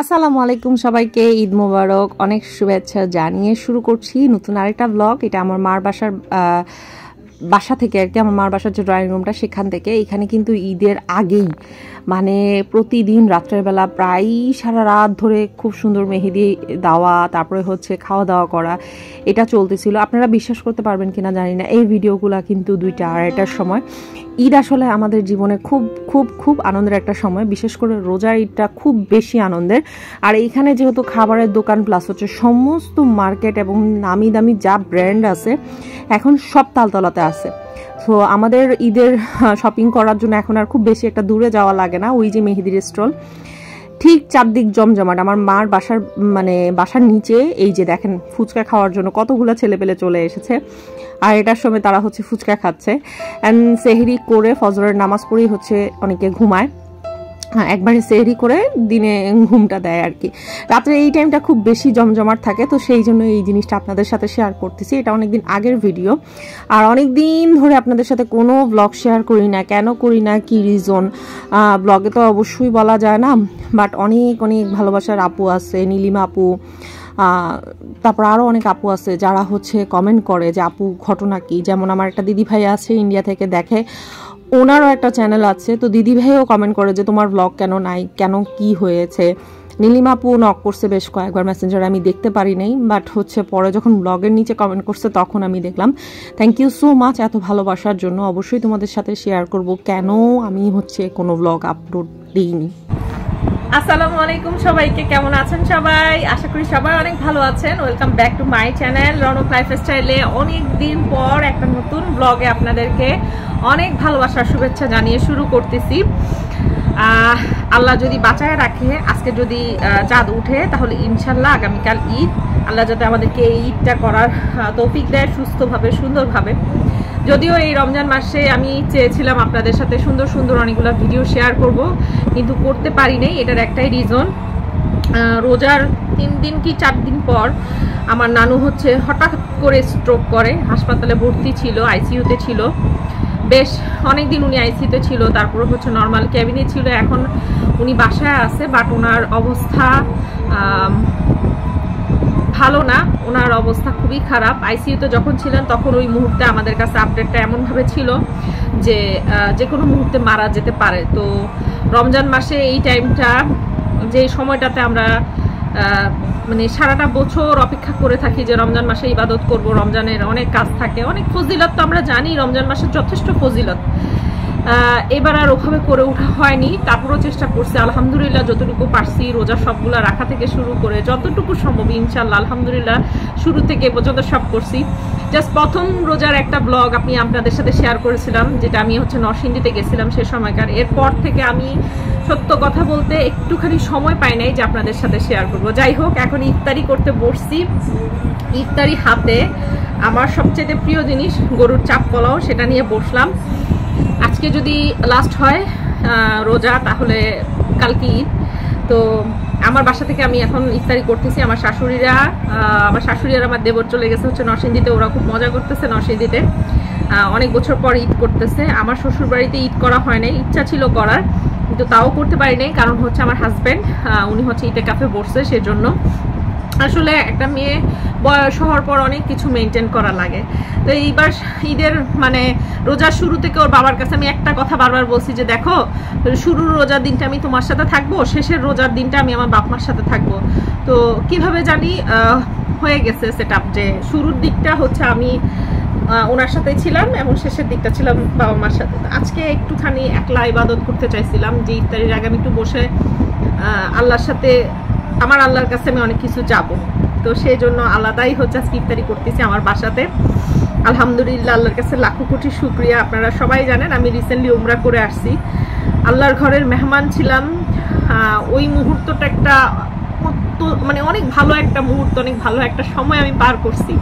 আসসালামু আলাইকুম সবাইকে ঈদ মোবারক অনেক শুভেচ্ছা জানিয়ে শুরু করছি নতুন আরেকটা ব্লগ। এটা আমার মার বাসা থেকে আর কি, আমার মার বাসার যে ড্রয়িং রুমটা সেখান থেকে। এখানে কিন্তু ঈদের আগেই মানে প্রতিদিন রাত্রের বেলা প্রায় সারা রাত ধরে খুব সুন্দর মেহেদি দেওয়া, তারপরে হচ্ছে খাওয়া দাওয়া করা, এটা চলতেছিল। আপনারা বিশ্বাস করতে পারবেন কিনা জানি না, এই ভিডিওগুলো কিন্তু 2টা আড়াইটার সময়। ঈদ আসলে আমাদের জীবনে খুব খুব খুব আনন্দের একটা সময়, বিশেষ করে রোজার ঈদটা খুব বেশি আনন্দের। আর এইখানে যেহেতু খাবারের দোকান প্লাস হচ্ছে সমস্ত মার্কেট এবং নামি দামি যা ব্র্যান্ড আছে এখন সব তালতলাতে আছে। তো আমাদের ঈদের শপিং করার জন্য এখন আর খুব বেশি একটা দূরে যাওয়া লাগে না। ওই যে মেহেদির স্টল ঠিক চারদিক জমজমাট। আমার মার বাসার নিচে এই যে দেখেন ফুচকা খাওয়ার জন্য কতগুলো ছেলেপেলে চলে এসেছে। আর এটার সময় তারা হচ্ছে ফুচকা খাচ্ছে অ্যান্ড সেহরি করে ফজরের নামাজ পড়েই হচ্ছে অনেকে ঘুমায়। হ্যাঁ, একবারে সেহরি করে দিনে ঘুমটা দেয় আর কি। রাত্রে এই টাইমটা খুব বেশি জমজমাট থাকে, তো সেই জন্য এই জিনিসটা আপনাদের সাথে শেয়ার করতেছি। এটা অনেকদিন আগের ভিডিও, আর অনেক দিন ধরে আপনাদের সাথে কোনো ব্লগ শেয়ার করি না। কেন করি না, কি রিজন, ব্লগে তো অবশ্যই বলা যায় না, বাট অনেক অনেক ভালোবাসার আপু আছে, নীলিমা আপু, তারপর আরও অনেক আপু আছে যারা হচ্ছে কমেন্ট করে যে আপু ঘটনা কি। যেমন আমার একটা দিদি ভাই আছে ইন্ডিয়া থেকে দেখে, ওনারও একটা চ্যানেল আছে, তো দিদি ভাইও কমেন্ট করে যে তোমার ব্লগ কেন নাই, কেন কি হয়েছে। নীলিমা আপু নক করছে বেশ কয়েকবার মেসেঞ্জারে, আমি দেখতে পারি নাই, বাট হচ্ছে পরে যখন ব্লগের নিচে কমেন্ট করছে তখন আমি দেখলাম। থ্যাংক ইউ সো মাচ এত ভালোবাসার জন্য। অবশ্যই তোমাদের সাথে শেয়ার করব কেন আমি হচ্ছে কোনো ব্লগ আপলোড দিইনি। আসসালামু আলাইকুম সবাইকে, কেমন আছেন সবাই? আশা করি সবাই অনেক ভালো আছেন। Welcome back to my channel Ronok লাইফস্টাইলে। অনেক দিন পর একটা নতুন ব্লগে আপনাদেরকে অনেক ভালোবাসার শুভেচ্ছা জানিয়ে শুরু করতেছি। আল্লাহ যদি বাঁচায় রাখে, আজকে যদি চাঁদ উঠে, তাহলে ইনশাল্লাহ আগামীকাল ঈদ। আল্লাহ যাতে আমাদেরকে এই ঈদটা করার তৌফিক দেয় সুস্থভাবে সুন্দরভাবে। যদিও এই রমজান মাসে আমি চেয়েছিলাম আপনাদের সাথে সুন্দর সুন্দর অনেকগুলো ভিডিও শেয়ার করব, কিন্তু করতে পারি নাই। এটার একটাই রিজন, রোজার 3 দিন কি 4 দিন পর আমার নানু হচ্ছে হঠাৎ করে স্ট্রোক করে, হাসপাতালে ভর্তি ছিল, আইসিইউতে ছিল। বেশ অনেক দিন উনি আইসিইউতে ছিল, তারপরে হচ্ছে নর্মাল ক্যাবিনে ছিল। এখন উনি বাসায় আছে, বাট ওনার অবস্থা ভালো না, ওনার অবস্থা খুবই খারাপ। আইসিইউতে যখন ছিলেন তখন ওই মুহূর্তে আমাদের কাছে আপডেটটা এমনভাবে ছিল যে যে কোনো মুহূর্তে মারা যেতে পারে। তো রমজান মাসে এই টাইমটা, যে সময়টাতে আমরা মানে সারাটা বছর অপেক্ষা করে থাকি যে রমজান মাসে ইবাদত করব, রমজানের অনেক কাজ থাকে, অনেক ফজিলত তো আমরা জানি, রমজান মাসের যথেষ্ট ফজিলত। এবার আর ওভাবে করে ওঠা হয়নি, তারপরেও চেষ্টা করছি আলহামদুলিল্লাহ যতটুকু পারছি। রোজা সবগুলা রাখা থেকে শুরু করে যতটুকু সম্ভব ইনশাল্লাহ আলহামদুলিল্লাহ শুরু থেকে পর্যন্ত সব করছি। জাস্ট প্রথম রোজার একটা ব্লগ আমি আপনাদের সাথে শেয়ার করেছিলাম, যেটা আমি হচ্ছে নরসিংদীতে গেছিলাম সে সময়কার। এরপর থেকে আমি সত্য কথা বলতে একটুখানি সময় পাই নাই যে আপনাদের সাথে শেয়ার করব। যাই হোক, এখন ইফতারি করতে বসছি। ইফতারি হাতে আমার সবচেয়ে প্রিয় জিনিস গরুর চাপ পোলাও, সেটা নিয়ে বসলাম। আজকে যদি লাস্ট হয় রোজা, তাহলে কালকে ঈদ। তো আমার বাসা থেকে আমি এখন ইফতারি করতেছি। আমার শাশুড়ি আর আমার দেবর চলে গেছে হচ্ছে নরসিংদীতে। ওরা খুব মজা করতেছে নরসিংদীতে, অনেক বছর পর ঈদ করতেছে। আমার শ্বশুর বাড়িতে ঈদ করা হয় নাই, ইচ্ছা ছিল করার, কিন্তু তাও করতে পারি নাই, কারণ হচ্ছে আমার হাজব্যান্ড উনি হচ্ছে ঈদে কাফে বসছে, সেজন্য। আসলে একটা মেয়ে বয়স হওয়ার পর অনেক কিছু মেনটেন করা লাগে। তো এইবার ঈদের রোজার শুরু থেকে ওর বাবার কাছে আমি একটা কথা বারবার বলছি যে দেখো, শুরুর রোজার দিনটা আমি তোমার সাথে থাকবো, শেষের রোজার দিনটা আমি আমার বাপ মার সাথে থাকবো। তো কিভাবে জানি হয়ে গেছে সেটআপ, যে শুরুর দিকটা হচ্ছে আমি ওনার সাথে ছিলাম এবং শেষের দিকটা ছিলাম বাবা মার সাথে। আজকে একটুখানি একলা ইবাদত করতে চাইছিলাম, যে ইফতারির আগে আমি একটু বসে আল্লাহর সাথে, আমার আল্লাহর কাছে আমি অনেক কিছু যাব। তো সেই জন্য আলাদাই হচ্ছে আজকে ইফতারি করতেছি আমার বাসাতে। আলহামদুলিল্লাহ, আল্লাহর কাছে লাখো কোটি শুকরিয়া। আপনারা সবাই জানেন আমি রিসেন্টলি উমরা করে আসছি, আল্লাহর ঘরের মেহমান ছিলাম। ওই মুহূর্তটা একটা অনেক ভালো একটা মুহূর্ত, অনেক ভালো একটা সময় আমি পার করছি।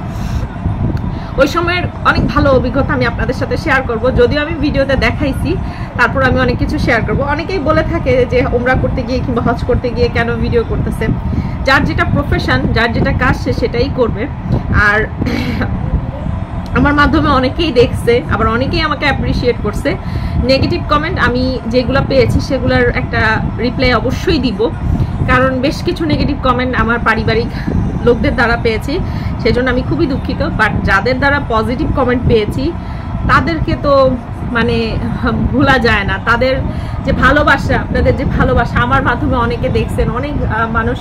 ওই সময়ের অনেক ভালো অভিজ্ঞতা আমি আপনাদের সাথে শেয়ার করব, যদিও আমি ভিডিওতে দেখাইছি, তারপর আমি অনেক কিছু শেয়ার করব। অনেকেই বলে থাকে যে উমরা করতে গিয়ে কিংবা হজ করতে গিয়ে কেন ভিডিও করতেছে। যার যেটা প্রফেশন, যার যেটা কাজ, সে সেটাই করবে। আর আমার মাধ্যমে অনেকেই দেখছে, আবার অনেকেই আমাকে অ্যাপ্রিসিয়েট করছে। নেগেটিভ কমেন্ট আমি যেগুলো পেয়েছি সেগুলোর একটা রিপ্লাই অবশ্যই দিব, কারণ বেশ কিছু নেগেটিভ কমেন্ট আমার পারিবারিক লোকদের দ্বারা পেয়েছি, সেজন্য আমি খুবই দুঃখিত। বাট যাদের দ্বারা পজিটিভ কমেন্ট পেয়েছি তাদেরকে তো মানে ভোলা যায় না। তাদের যে ভালোবাসা, আপনাদের যে ভালোবাসা আমার মাধ্যমে অনেকে দেখছেন, অনেক মানুষ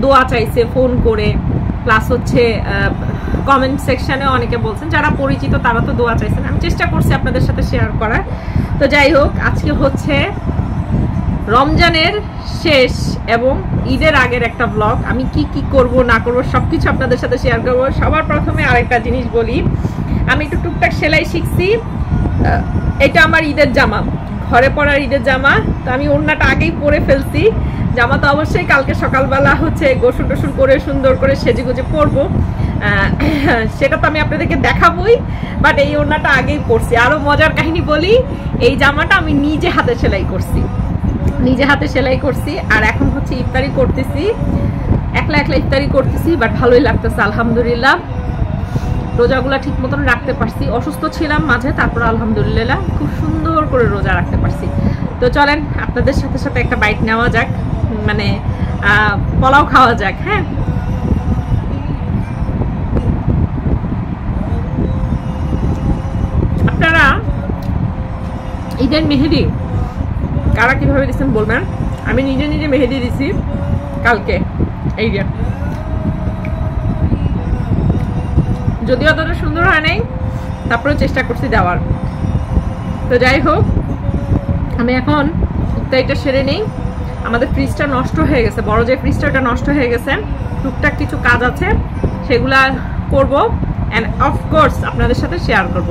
দোয়া চাইছে ফোন করে, প্লাস হচ্ছে কমেন্ট সেকশনে অনেকে বলছেন, যারা পরিচিত তারা তো দোয়া চাইছেন। আমি চেষ্টা করছি আপনাদের সাথে শেয়ার করার। তো যাই হোক, আজকে হচ্ছে রমজানের শেষ এবং ঈদের আগের একটা ব্লগ। আমি কি কি করব না করব সবকিছু আপনাদের সাথে শেয়ার করব। সবার প্রথমে আরেকটা জিনিস বলি, আমি একটু টুকটাক সেলাই শিখছি। এটা আমার ঈদের জামা, ঘরে পরার ঈদের জামা। তো আমি ওড়নাটা আগেই পরে ফেলছি। জামা তো অবশ্যই কালকে সকালবেলা হচ্ছে গোসল টোসল করে সুন্দর করে সেজে গুজে পরবো, সেটা তো আমি আপনাদেরকে দেখাবোই। বাট এই ওড়নাটা আগেই পরছি। আরো মজার কাহিনী বলি, এই জামাটা আমি নিজে হাতে সেলাই করছি, আর এখন হচ্ছে ইফতারি করতেছি, একলা ইফতারি করতেছি। বাট ভালোই লাগতেছে আলহামদুলিল্লাহ। রোজাগুলা ঠিক মতন রাখতে পারছি, অসুস্থ ছিলাম মাঝে, তারপর আলহামদুলিল্লাহ খুব সুন্দর করে রোজা রাখতে পারছি। তো চলেন আপনাদের সাথে সাথে একটা বাইট নেওয়া যাক, মানে পোলাও খাওয়া যাক। হ্যাঁ, আপনারা ঈদের মেহেদি কারা কিভাবে দিচ্ছেন বলবেন। আমি নিজে মেহেদি দিছি কালকে। এই যে যদিও অতটা সুন্দর হয় নাই, তারপরে চেষ্টা করছি দেওয়ার। তো যাই হোক, আমি এখন ইফতারিটা সেরে নেই। আমাদের ফ্রিজটা নষ্ট হয়ে গেছে, বড় যে ফ্রিজটা নষ্ট হয়ে গেছে। টুকটাক কিছু কাজ আছে, সেগুলা করব অ্যান্ড অফকোর্স আপনাদের সাথে শেয়ার করব।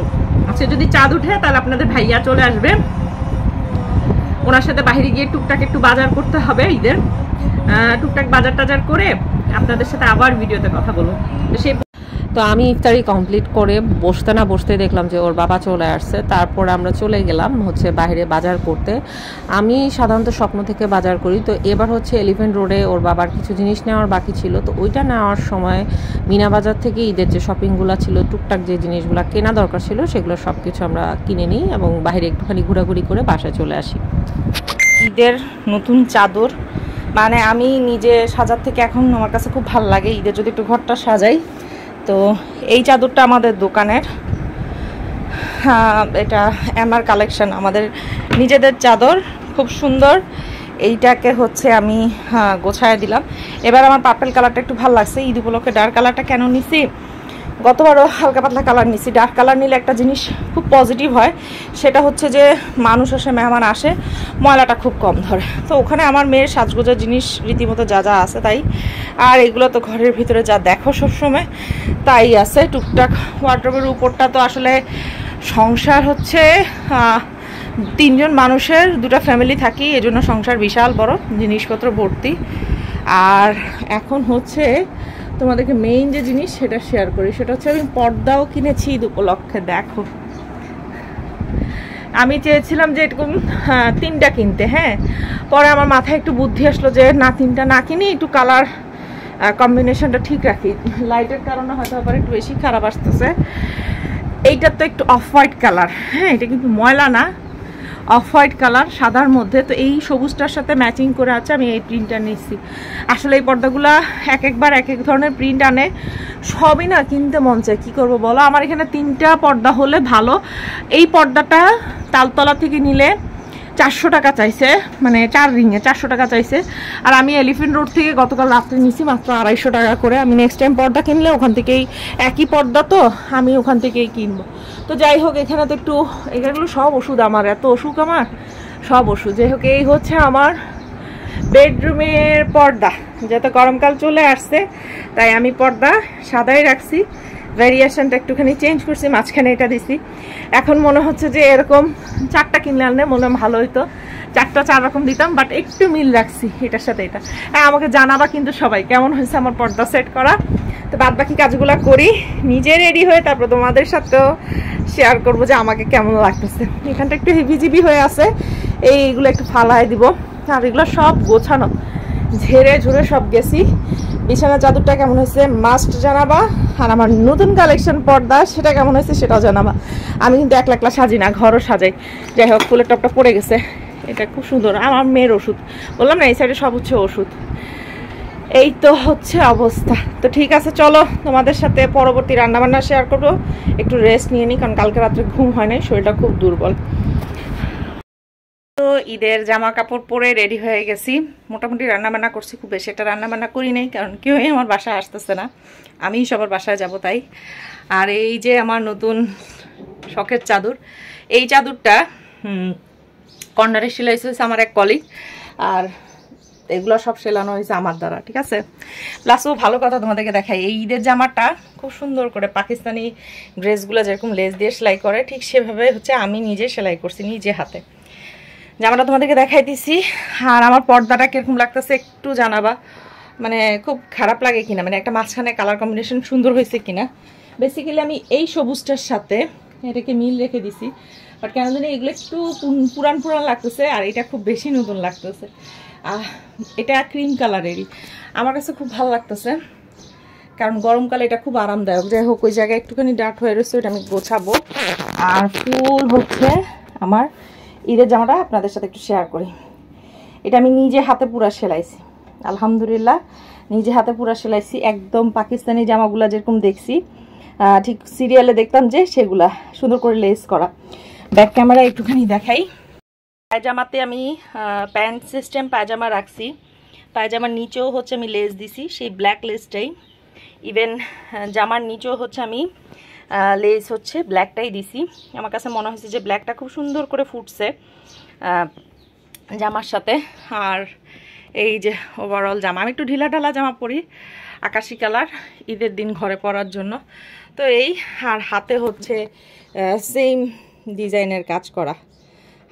আচ্ছা, যদি চাঁদ উঠে তাহলে আপনাদের ভাইয়া চলে আসবে, ওনার সাথে বাইরে গিয়ে টুকটাক একটু বাজার করতে হবে ঈদের। টুকটাক বাজার টাজার করে আপনাদের সাথে আবার ভিডিওতে কথা বলবো। তো আমি ইফতারি কমপ্লিট করে বসতে না বসতে দেখলাম যে ওর বাবা চলে আসছে। তারপর আমরা চলে গেলাম হচ্ছে বাইরে বাজার করতে। আমি সাধারণত স্বপ্ন থেকে বাজার করি, তো এবার হচ্ছে এলিফ্যান্ট রোডে ওর বাবার কিছু জিনিস নেওয়ার বাকি ছিল। তো ওইটা নেওয়ার সময় মিনা বাজার থেকে ঈদের যে শপিংগুলো ছিল, টুকটাক যে জিনিসগুলো কেনা দরকার ছিল, সেগুলো সব কিছু আমরা কিনে নিই এবং বাইরে একটুখানি ঘোরাঘুরি করে বাসায় চলে আসি। ঈদের নতুন চাদর, মানে আমি নিজে সাজার থেকে এখন আমার কাছে খুব ভালো লাগে ঈদের যদি একটু ঘরটা সাজাই। তো এই চাদরটা আমাদের দোকানের, এটা এমআর কালেকশন, আমাদের নিজেদের চাদর, খুব সুন্দর। এইটাকে হচ্ছে আমি গোছায় দিলাম। এবার আমার পার্পল কালারটা একটু ভালো লাগছে। ঈদ উপলক্ষে ডার্ক কালারটা কেন নিছি, গতবারও হালকা পাতলা কালার নিছি। ডার্ক কালার নিলে একটা জিনিস খুব পজিটিভ হয়, সেটা হচ্ছে যে মানুষ আসে, মেহমান আসে, ময়লাটা খুব কম ধরে। তো ওখানে আমার মেয়ের সাজগোজার জিনিস রীতিমতো যা যা আছে তাই, আর এগুলো তো ঘরের ভিতরে যা দেখো সবসময় তাই আছে। টুকটাক ওয়ার্ড্রোবের উপরটা তো আসলে সংসার হচ্ছে 3জন মানুষের 2টা ফ্যামিলি থাকি, এজন্য সংসার বিশাল বড়, জিনিসপত্র ভর্তি। আর এখন হচ্ছে তোমাদেরকে মেইন যে জিনিস সেটা শেয়ার করি, সেটা হচ্ছে আমি পর্দাও কিনেছি ঈদ উপলক্ষে। দেখো, আমি চেয়েছিলাম যে এরকম 3টা কিনতে, হ্যাঁ, পরে আমার মাথায় একটু বুদ্ধি আসলো যে না, 3টা না কিনি, একটু কালার কম্বিনেশনটা ঠিক রাখি। লাইটের কারণে হয়তো আবার একটু বেশি খারাপ আসতেছে। এইটা তো একটু অফ হোয়াইট কালার, হ্যাঁ, এটা কিন্তু ময়লা না, অফ হোয়াইট কালার সাদার মধ্যে। তো এই সবুজটার সাথে ম্যাচিং করে আছে, আমি এই প্রিন্টটা নিচ্ছি। আসলে এই পর্দাগুলা একবার এক এক ধরনের প্রিন্ট আনে, সবই না কিনতে মন চায়, কী করবো বলো। আমার এখানে 3টা পর্দা হলে ভালো। এই পর্দাটা তালতলা থেকে নিলে 400 টাকা চাইছে, মানে 4 রিংয়ে 400 টাকা চাইছে। আর আমি এলিফ্যান্ট রোড থেকে গতকাল রাত্রে নিছি মাত্র 250 টাকা করে। আমি নেক্সট টাইম পর্দা কিনলে ওখান থেকেই, একই পর্দা তো, আমি ওখান থেকেই কিনবো। তো যাই হোক, এখানে তো একটু, এগুলো সব ওষুধ, আমার এত ওষুধ, আমার সব ওষুধ। যাই হোক, এই হচ্ছে আমার বেডরুমের পর্দা। যেহেতু গরমকাল চলে আসছে তাই আমি পর্দা সাদাই রাখছি, ভ্যারিয়েশনটা একটুখানি চেঞ্জ করছি, মাঝখানে এটা দিছি। এখন মনে হচ্ছে যে এরকম 4টা কিনলে আনলে মনে ভালো হইতো, 4টা 4 রকম দিতাম, বাট একটু মিল রাখছি এটার সাথে এটা। হ্যাঁ, আমাকে জানাবা কিন্তু সবাই কেমন হয়েছে আমার পর্দা সেট করা। তো বাদ বাকি কাজগুলো করি, নিজে রেডি হয়ে তারপর তোমাদের সাথেও শেয়ার করবো যে আমাকে কেমন লাগতেছে। এখানটা একটু হেভিজিবি হয়ে আছে, এইগুলো একটু ফালাই দিব। আর এগুলো সব গোছানো, ঝেড়ে ঝুড়ে সব গেছি। বিছানা চাদরটা কেমন হয়েছে মাস্ট জানাবা, আর আমার নতুন কালেকশন পর্দা সেটা কেমন হয়েছে সেটাও জানাবা। আমি কিন্তু একলা একলা সাজি না, ঘরও সাজাই। যাই হোক, ফুলের টপটা পড়ে গেছে, এটা খুব সুন্দর, আমার মেয়ের ওষুধ। বললাম না এই সাইডে সব হচ্ছে ওষুধ। এই তো হচ্ছে অবস্থা। তো ঠিক আছে, চলো তোমাদের সাথে পরবর্তী রান্নাবান্না শেয়ার করবো। একটু রেস্ট নিয়ে নিই, কারণ কালকে রাত্রে ঘুম হয় নাই, শরীরটা খুব দুর্বল। তো ঈদের জামা কাপড় পরে রেডি হয়ে গেছি। মোটামুটি রান্নাবান্না করছি, খুব বেশি একটা রান্নাবান্না করি নাই, কারণ কেউই আমার বাসায় আসতেছে না, আমিই সবার বাসায় যাব তাই। আর এই যে আমার নতুন শখের চাদর, এই চাদরটা কর্নারে সেলাই হয়েছে আমার এক কলিগ, আর এগুলো সব সেলানো হয়েছে আমার দ্বারা, ঠিক আছে। প্লাস ও ভালো কথা তোমাদেরকে দেখাই, এই ঈদের জামাটা খুব সুন্দর করে পাকিস্তানি ড্রেসগুলো যেরকম লেস দিয়ে সেলাই করে, ঠিক সেভাবে হচ্ছে আমি নিজে সেলাই করছি নিজে হাতে। জামাটা তোমাদেরকে দেখাই দিছি। আর আমার পর্দাটা কিরকম লাগতেছে একটু জানাবা, মানে খুব খারাপ লাগে কিনা, মানে একটা মাঝখানে কালার কম্বিনেশন সুন্দর হয়েছে কিনা। বেসিক্যালি আমি এই সবুজটার সাথে এটাকে মিল রেখে দিছি, বাট কেন জানি এগুলো একটু পুরান পুরান লাগতেছে, আর এটা খুব বেশি নতুন লাগতেছে। এটা ক্রিম কালারেরই, আমার কাছে খুব ভালো লাগতেছে, কারণ গরমকালে এটা খুব আরামদায়ক। যাই হোক, ওই জায়গায় একটুখানি ডার্ক হয়ে রয়েছে, ওইটা আমি গোছাবো। আর ফুল হচ্ছে আমার ঈদের জামাটা আপনাদের সাথে একটু শেয়ার করি। এটা আমি নিজে হাতে পুরা সেলাইছি, আলহামদুলিল্লাহ নিজে হাতে পুরা সেলাইছি। একদম পাকিস্তানি জামাগুলা যেরকম দেখছি, ঠিক সিরিয়ালে দেখতাম যে, সেগুলা সুন্দর করে লেস করা। ব্যাক ক্যামেরা একটুখানি দেখাই। পায়জামাতে আমি প্যান্ট সিস্টেম পায়জামা রাখছি, পায়জামার নিচেও হচ্ছে আমি লেস দিছি, সেই ব্ল্যাক লেসটাই। ইভেন জামার নিচেও হচ্ছে আমি লেস হচ্ছে ব্ল্যাকটাই দিছি। আমার কাছে মনে হয়েছে যে ব্ল্যাকটা খুব সুন্দর করে ফুটছে জামার সাথে। আর এই যে ওভারঅল জামা, আমি একটু ঢিলা ঢালা জামা পরি, আকাশি কালার, ঈদের দিন ঘরে পরার জন্য। তো এই, আর হাতে হচ্ছে সেম ডিজাইনের কাজ করা,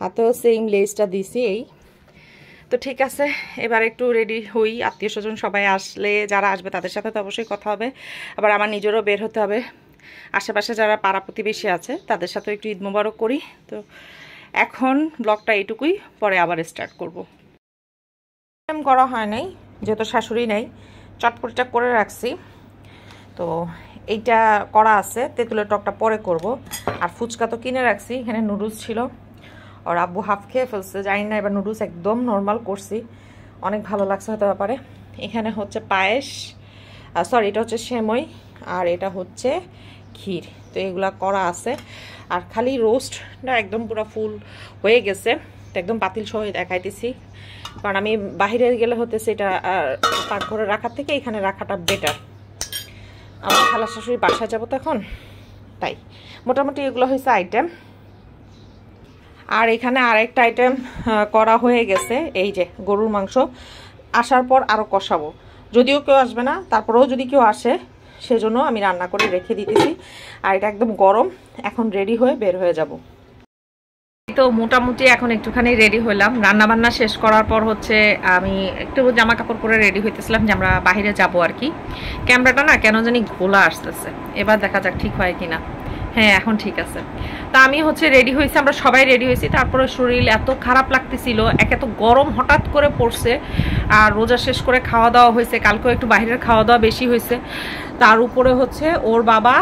হাতেও সেম লেসটা দিছি। এই তো ঠিক আছে, এবার একটু রেডি হই। আত্মীয় স্বজন সবাই আসলে, যারা আসবে তাদের সাথে তো অবশ্যই কথা হবে, আবার আমার নিজেরও বের হতে হবে। আশেপাশে যারা পাড়া প্রতিবেশী আছে তাদের সাথে একটু ঈদ মোবারক করি। তো এখন ব্লগটা এইটুকুই, পরে আবার স্টার্ট করব। করা হয় নাই, যেহেতু শাশুড়ি নাই, চটপটিটা করে রাখছি। তো এইটা করা আছে, তেঁতুলের টকটা পরে করব। আর ফুচকা তো কিনে রাখছি, এখানে নুডলস ছিল, আর আব্বু হাফ খেয়ে ফেলছে, জানি না এবার নুডলস একদম নর্মাল করছি, অনেক ভালো লাগছে হতে ব্যাপারে। এখানে হচ্ছে পায়েস, সরি এটা হচ্ছে সেমই, আর এটা হচ্ছে ক্ষীর। তো এগুলা করা আছে। আর খালি রোস্টটা একদম পুরো ফুল হয়ে গেছে, তো একদম পাতিল সহ দেখাইতেছি, কারণ আমি বাহিরে গেলে হতে সেটা পাকঘরে রাখার থেকে এখানে রাখাটা বেটার। আমার খালা শাশুড়ি বাসায় যাবো তো এখন, তাই মোটামুটি এগুলো হয়েছে আইটেম। আর এখানে আরেকটা আইটেম করা হয়ে গেছে, এই যে গরুর মাংস। আসার পর আরও কষাবো, যদিও কেউ আসবে না, তারপরেও যদি কেউ আসে সেজন্য আমি রান্না করে রেখে দিতেছি। আর এটা একদম গরম, এখন রেডি হয়ে বের হয়ে যাব। তো মোটামুটি এখন একটুখানি রেডি হইলাম, রান্না বান্না শেষ করার পর হচ্ছে আমি একটু জামা কাপড় পরে রেডি হইতেছিলাম যে আমরা বাইরে যাব আর কি। ক্যামেরাটা না কেন জানি ঘোলা আসতেছে, এবার দেখা যাক ঠিক হয় কিনা। হ্যাঁ এখন ঠিক আছে। তা আমি হচ্ছে রেডি হয়েছি, আমরা সবাই রেডি হয়েছি। তারপরে শরীর এত খারাপ লাগতেছিল, এত গরম হঠাৎ করে পড়ছে, আর রোজা শেষ করে খাওয়া দাওয়া হয়েছে, কালকেও একটু বাইরের খাওয়া দাওয়া বেশি হয়েছে। তার উপরে হচ্ছে ওর বাবা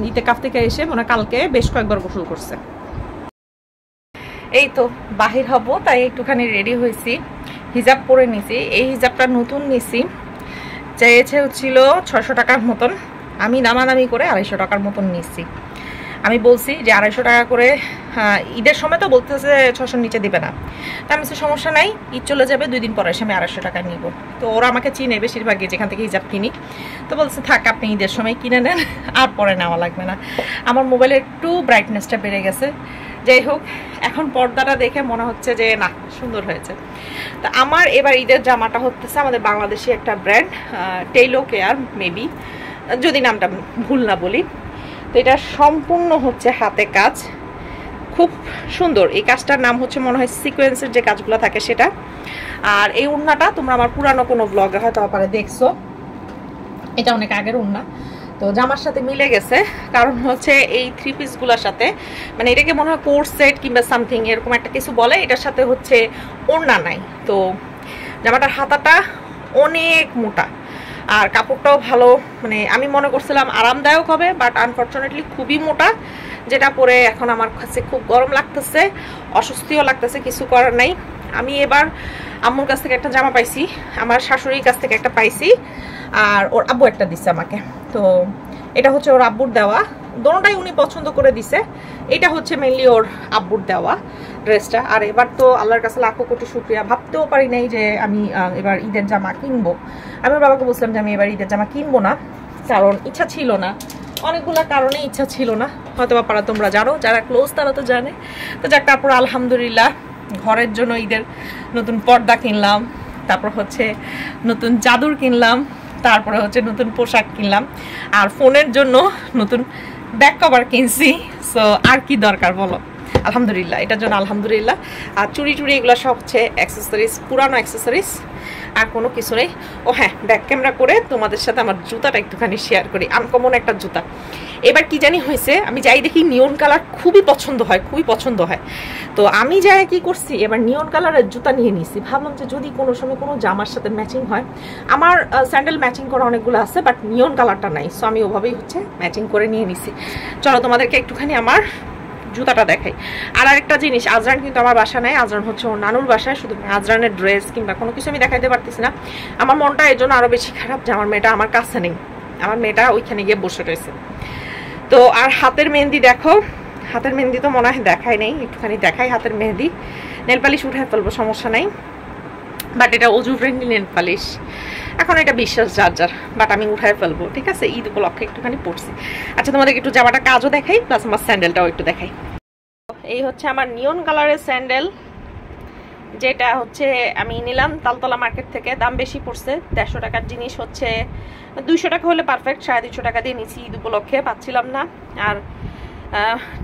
ইতেকাফ থেকে এসে মনে কালকে বেশ কয়েকবার গোসল করছে। এই তো বাহির হব, তাই একটুখানি রেডি হয়েছি, হিজাব পরে নিছি। এই হিজাবটা নতুন নিছি, চেয়েছে হচ্ছিল 600 টাকার মতন, আমি দামাদামি করে 250 টাকার মতন নিচ্ছি। আমি বলছি যে 250 টাকা করে, ঈদের সময় তো বলতেছে 600 নিচে দিবে না। তা আমি সমস্যা নাই, ঈদ চলে যাবে 2 দিন পরে এসে আমি 250 টাকা নিব। তো ওরা আমাকে চিনে বেশিরভাগই যেখান থেকে হিজাব কিনি, তো বলছে থাক আপনি ঈদের সময় কিনে নেন, আর পরে নেওয়া লাগবে না। আমার মোবাইলে একটু ব্রাইটনেসটা বেড়ে গেছে। যাই হোক, এখন পর্দাটা দেখে মনে হচ্ছে যে না সুন্দর হয়েছে। তো আমার এবার ঈদের জামাটা হচ্ছে আমাদের বাংলাদেশি একটা ব্র্যান্ড, টেইলো কেয়ার মেবি, যদি নামটা ভুল না বলি। তো এটা সম্পূর্ণ হচ্ছে হাতে কাজ, খুব সুন্দর। এই কাজটার নাম হচ্ছে মনে হয় সিকোয়েন্সের যে কাজগুলো থাকে সেটা। আর এই ওড়নাটা তোমরা আমার পুরানো কোনো ব্লগে হয়তো আবার দেখছো, এটা অনেক আগের ওড়না। তো জামার সাথে মিলে গেছে, কারণ হচ্ছে এই 3 পিসগুলোর সাথে, মানে এটাকে মনে হয় কোর্স সেট কিংবা সামথিং এরকম একটা কিছু বলে, এটার সাথে হচ্ছে ওড়না নাই। তো জামাটার হাতাটা অনেক মোটা, আর কাপড়টাও ভালো, মানে আমি মনে করছিলাম আরামদায়ক হবে, বাট আনফর্চুনেটলি খুবই মোটা, যেটা পরে এখন আমার কাছে খুব গরম লাগতেছে, অস্বস্তিও লাগতেছে, কিছু করার নাই। আমি এবার আম্মুর কাছ থেকে একটা জামা পাইছি, আমার শাশুড়ির কাছ থেকে একটা পাইছি, আর ওর আব্বু একটা দিচ্ছে আমাকে। তো এটা হচ্ছে ওর আব্বুর দেওয়া, দোনোটাই উনি পছন্দ করে দিছে। এটা হচ্ছে মেনলি ওর আব্বুর দেওয়া ড্রেসটা। আর এবার তো আল্লাহর কাছে লাখো কোটি শুকরিয়া, ভাবতেও পারি নাই যে আমি এবার ঈদের জামা কিনবো। আমি ওর বাবাকে বলছিলাম যে আমি এবার ঈদের জামা কিনবো না, কারণ ইচ্ছা ছিল না, অনেকগুলো কারণে ইচ্ছা ছিল না, হয়তো বা পারা তোমরা জানো, যারা ক্লোজ তারা তো জানে। তো যাক, তারপর আলহামদুলিল্লাহ ঘরের জন্য ঈদের নতুন পর্দা কিনলাম, তারপর হচ্ছে নতুন চাদর কিনলাম, তারপরে হচ্ছে নতুন পোশাক কিনলাম, আর ফোনের জন্য নতুন ব্যাক কভার কিনছি। সো আর কি দরকার বলো, আলহামদুলিল্লাহ, এটার জন্য আলহামদুলিল্লাহ। আর চুড়ি টুড়ি এগুলো সব হচ্ছে অ্যাক্সেসরিজ, পুরানো অ্যাক্সেসরিজ, আর কোনো কিছু নেই। ও হ্যাঁ, ব্যাক ক্যামেরা করে তোমাদের সাথে আমার জুতাটা একটুখানি শেয়ার করি, আনকমন একটা জুতা। এবার কি জানি হয়েছে, আমি যাই দেখি নিয়ন কালার খুবই পছন্দ হয়, খুবই পছন্দ হয়। তো আমি যাই কি করছি, এবার নিয়ন কালারের জুতা নিয়ে নিছি। ভাবলাম যে যদি কোনো সময় কোনো জামার সাথে ম্যাচিং হয়, আমার স্যান্ডেল ম্যাচিং করা অনেকগুলো আছে, বাট নিয়ন কালারটা নাই, সো আমি ওভাবেই হচ্ছে ম্যাচিং করে নিয়ে নিছি। চলো তোমাদেরকে একটুখানি আমার জুতাটা দেখাই। আর আরেকটা জিনিস, আজরান কিন্তু আমার বাসা নাই, আজরান হচ্ছে ওর নানুর বাসায়। শুধু আজরানের ড্রেস কিংবা কোনো কিছু আমি দেখাইতে পারতেছি না। আমার মনটা এই জন্য আরও বেশি খারাপ যে আমার মেয়েটা আমার কাছে নেই, আমার মেয়েটা ওইখানে গিয়ে বসে রয়েছে। তো আর হাতের মেহেন্দি দেখো, হাতের মেহেন্দি তো মনে হয় দেখাই নেই, একটুখানি দেখাই হাতের মেহেন্দি। নেল পালিশ উঠাই ফেলবো, সমস্যা নাই, বাট এটা অজু ফ্রেন্ডলি নেল পালিশ। এখন এটা বিশ্বাস যার যার, বাট আমি উঠাই ফেলবো, ঠিক আছে? ঈদ উপলক্ষে একটুখানি পড়ছি। আচ্ছা, তোমাদেরকে একটু জামাটা কাজও দেখাই, প্লাস আমার স্যান্ডেলটাও একটু দেখাই। এই হচ্ছে আমার নিয়ন কালারের স্যান্ডেল, যেটা হচ্ছে আমি নিলাম তালতলা মার্কেট থেকে। দাম বেশি পড়ছে, 150 টাকার জিনিস হচ্ছে 200 টাকা হলে পারফেক্ট, 250 টাকা দিয়ে নিচ্ছি ঈদ উপলক্ষে, পাচ্ছিলাম না। আর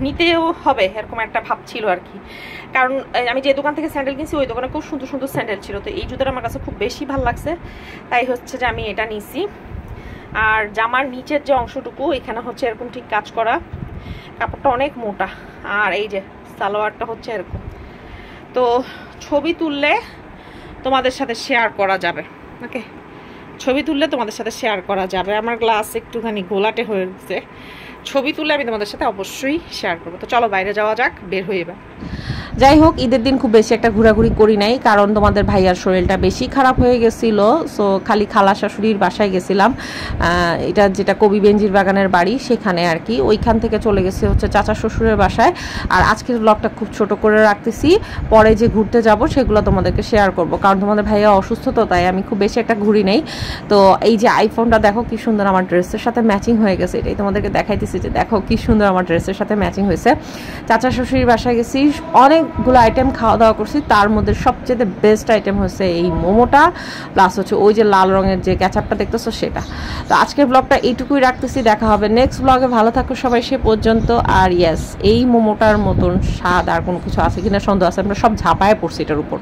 নিতেও হবে এরকম একটা ভাব ছিল আর কি, কারণ আমি যে দোকান থেকে স্যান্ডেল কিনছি ওই দোকানে খুব সুন্দর সুন্দর স্যান্ডেল ছিল। তো এই জুতোটা আমার কাছে খুব বেশি ভালো লাগছে, তাই হচ্ছে যে আমি এটা নিছি। আর জামার নিচের যে অংশটুকু, এখানে হচ্ছে এরকম ঠিক কাজ করা, কাপড়টা অনেক মোটা। আর এই যে সালোয়ারটা হচ্ছে এরকম। তো ছবি তুললে তোমাদের সাথে শেয়ার করা যাবে, ওকে? ছবি তুললে তোমাদের সাথে শেয়ার করা যাবে। আমার গ্লাস একটুখানি ঘোলাটে হয়ে গেছে, ছবি তুললে আমি তোমাদের সাথে অবশ্যই শেয়ার করবো। তো চলো বাইরে যাওয়া যাক, বের হয়ে যাবে। যাই হোক, ঈদের দিন খুব বেশি একটা ঘোরাঘুরি করি নাই, কারণ তোমাদের ভাইয়ার শরীরটা বেশি খারাপ হয়ে গেছিল। সো খালি খালা শাশুড়ির বাসায় গেছিলাম, এটা যেটা কবি বেঞ্জির বাগানের বাড়ি, সেখানে আর কি। ওইখান থেকে চলে গেছি হচ্ছে চাচা শ্বশুরের বাসায়। আর আজকের ব্লগটা খুব ছোট করে রাখতেছি, পরে যে ঘুরতে যাব সেগুলো তোমাদেরকে শেয়ার করব, কারণ তোমাদের ভাইয়া অসুস্থ, তো তাই আমি খুব বেশি একটা ঘুরি নেই। তো এই যে আইফোনটা দেখো কি সুন্দর আমার ড্রেসের সাথে ম্যাচিং হয়ে গেছে, এটাই তোমাদেরকে দেখাইতেছি যে দেখো কি সুন্দর আমার ড্রেসের সাথে ম্যাচিং হয়েছে। চাচা শ্বশুরের বাসায় গেছি, অনেকগুলো আইটেম খাওয়া দাওয়া করছি, তার মধ্যে সবচেয়ে বেস্ট আইটেম হচ্ছে এই মোমোটা, প্লাস হচ্ছে ওই যে লাল রঙের যে ক্যাচাপটা দেখতেছো সেটা। তো আজকের ব্লগটা এইটুকুই রাখতেছি, দেখা হবে নেক্সট ব্লগে। ভালো থাকো সবাই সে পর্যন্ত। আর ইয়েস, এই মোমোটার মতন স্বাদ আর কোনো কিছু আছে কিনা সন্দেহ আছে, আমরা সব ঝাঁপায় পড়ছি এটার উপর।